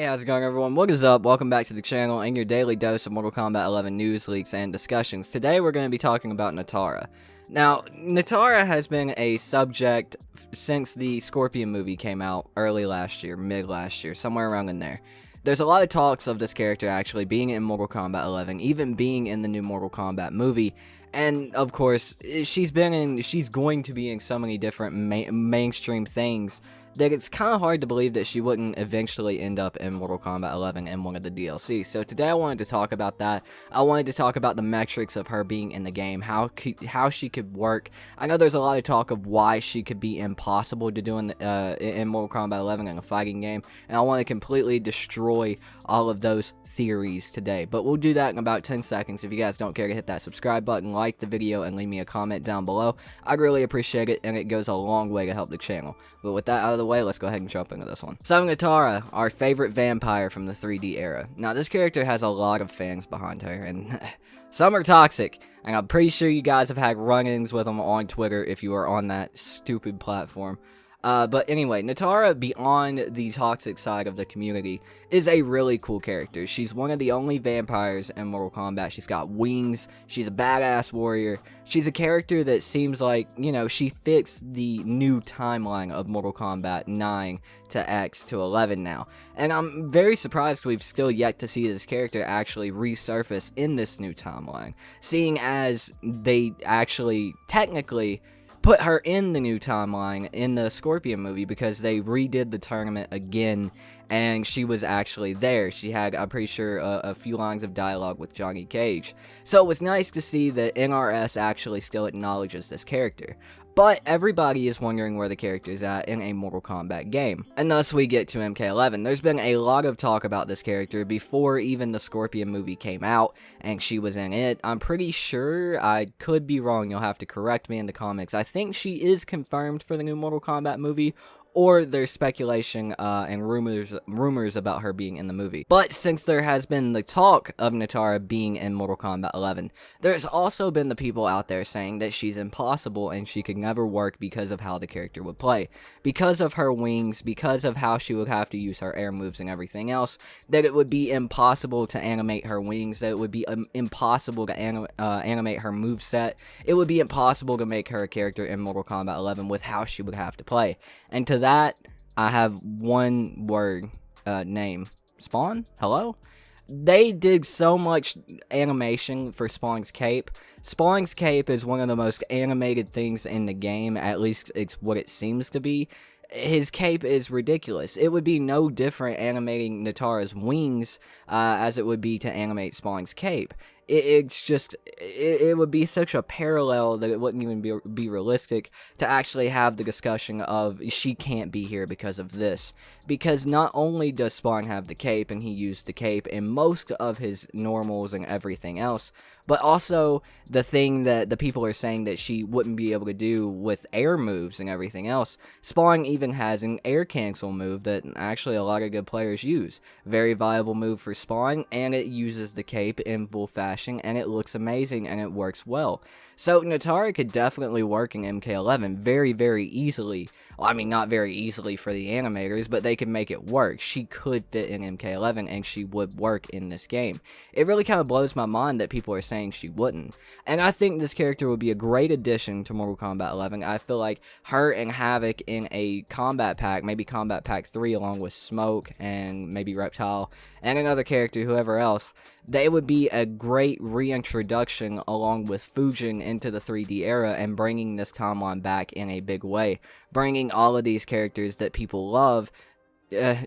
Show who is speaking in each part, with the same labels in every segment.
Speaker 1: Hey, how's it going, everyone? What is up? Welcome back to the channel and your daily dose of Mortal Kombat 11 news, leaks, and discussions. Today we're going to be talking about Nitara. Now, Nitara has been a subject since the Scorpion movie came out early last year, mid last year, somewhere around in there. There's a lot of talks of this character actually being in Mortal Kombat 11, even being in the new Mortal Kombat movie. And, of course, she's going to be in so many different mainstream things that it's kind of hard to believe that she wouldn't eventually end up in Mortal Kombat 11 in one of the DLCs. So today I wanted to talk about that. I wanted to talk about the metrics of her being in the game, how she could work. I know there's a lot of talk of why she could be impossible to do in Mortal Kombat 11 in a fighting game, and I want to completely destroy all of those theories today. But we'll do that in about 10 seconds. If you guys don't care to hit that subscribe button, like the video, and leave me a comment down below, I'd really appreciate it, and it goes a long way to help the channel. But with that out of the way, let's go ahead and jump into this one. So Nitara, our favorite vampire from the 3D era. Now this character has a lot of fans behind her, and some are toxic, and I'm pretty sure you guys have had run-ins with them on Twitter if you are on that stupid platform. But anyway, Nitara, beyond the toxic side of the community, is a really cool character. She's one of the only vampires in Mortal Kombat. She's got wings, she's a badass warrior, she's a character that seems like, you know, she fits the new timeline of Mortal Kombat 9 to X to 11 now. And I'm very surprised we've still yet to see this character actually resurface in this new timeline, seeing as they actually, technically, put her in the new timeline in the Scorpion movie because they redid the tournament again and she was actually there. She had, I'm pretty sure, a few lines of dialogue with Johnny Cage. So it was nice to see that NRS actually still acknowledges this character. But everybody is wondering where the character is at in a Mortal Kombat game. And thus we get to MK11. There's been a lot of talk about this character before even the Scorpion movie came out, and she was in it. I'm pretty sure, I could be wrong, you'll have to correct me in the comments. I think she is confirmed for the new Mortal Kombat movie, or there's speculation and rumors about her being in the movie. But since there has been the talk of Nitara being in Mortal Kombat 11, there's also been the people out there saying that she's impossible and she could never work because of how the character would play. Because of her wings, because of how she would have to use her air moves and everything else, that it would be impossible to animate her wings, that it would be impossible to animate her moveset. It would be impossible to make her a character in Mortal Kombat 11 with how she would have to play. And to that, I have one word, name. Spawn? Hello? They did so much animation for Spawn's cape. Spawn's cape is one of the most animated things in the game, at least it's what it seems to be. His cape is ridiculous. It would be no different animating Nitara's wings as it would be to animate Spawn's cape. It's just, it would be such a parallel that it wouldn't even be realistic to actually have the discussion of she can't be here because of this. Because not only does Spawn have the cape, and he used the cape in most of his normals and everything else, but also the thing that the people are saying that she wouldn't be able to do with air moves and everything else. Spawn even has an air cancel move that actually a lot of good players use. Very viable move for Spawn, and it uses the cape in full fashion, and it looks amazing, and it works well. So Nitara could definitely work in MK11 very, very easily. Well, I mean, not very easily for the animators, but they could make it work. She could fit in MK11, and she would work in this game. It really kind of blows my mind that people are saying she wouldn't. And I think this character would be a great addition to Mortal Kombat 11. I feel like her and Havoc in a combat pack, maybe combat pack 3 along with Smoke and maybe Reptile, and another character, whoever else, they would be a great reintroduction along with Fujin into the 3D era and bringing this timeline back in a big way. Bringing all of these characters that people love,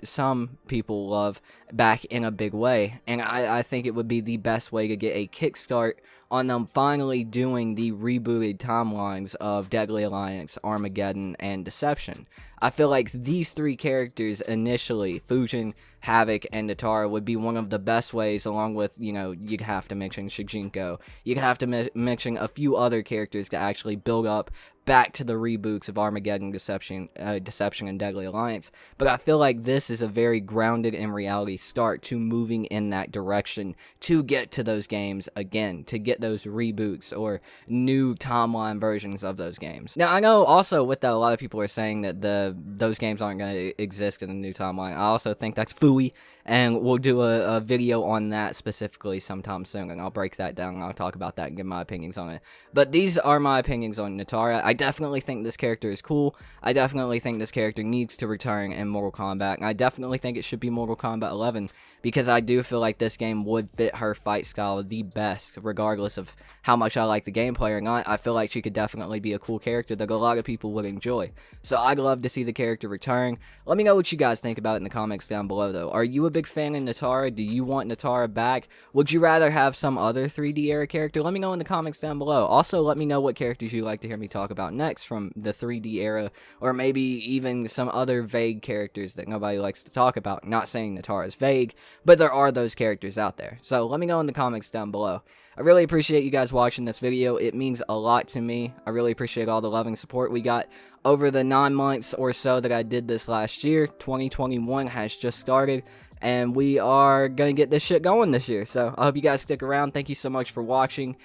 Speaker 1: some people love, back in a big way. And I think it would be the best way to get a kickstart on them finally doing the rebooted timelines of Deadly Alliance, Armageddon, and Deception. I feel like these three characters initially, Fujin, Havoc, and Nitara, would be one of the best ways, along with, you know, you'd have to mention Shijinko. You'd have to mention a few other characters to actually build up back to the reboots of Armageddon, Deception, and Deadly Alliance. But I feel like this is a very grounded in reality start to moving in that direction to get to those games again, to get those reboots or new timeline versions of those games. Now, I know also with that, a lot of people are saying that those games aren't going to exist in the new timeline. I also think that's phooey, and we'll do a video on that specifically sometime soon, and I'll break that down, and I'll talk about that and give my opinions on it. But these are my opinions on Nitara. I definitely think this character is cool. I definitely think this character needs to return in Mortal Kombat, and I definitely think it should be Mortal Kombat 11, because I do feel like this game would fit her fight style the best, regardless of how much I like the gameplay or not. I feel like she could definitely be a cool character that a lot of people would enjoy. So I'd love to see the character return. Let me know what you guys think about it in the comments down below, though. Are you a big fan of Nitara? Do you want Nitara back? Would you rather have some other 3D era character? Let me know in the comments down below. Also, let me know what characters you'd like to hear me talk about next from the 3D era, or maybe even some other vague characters that nobody likes to talk about. Not saying Nitara is vague, but there are those characters out there. So let me know in the comments down below. I really appreciate you guys watching this video. It means a lot to me. I really appreciate all the love and support we got over the 9 months or so that I did this last year. 2021 has just started, and we are going to get this shit going this year. So I hope you guys stick around. Thank you so much for watching.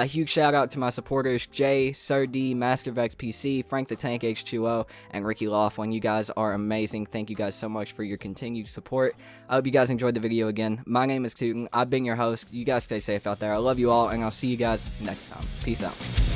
Speaker 1: Huge shout out to my supporters, Jay, Sir D, MasterVex PC, Frank the Tank H2O, and Ricky Laughlin. You guys are amazing. Thank you guys so much for your continued support. I hope you guys enjoyed the video again. My name is Tootin. I've been your host. You guys stay safe out there. I love you all, and I'll see you guys next time. Peace out.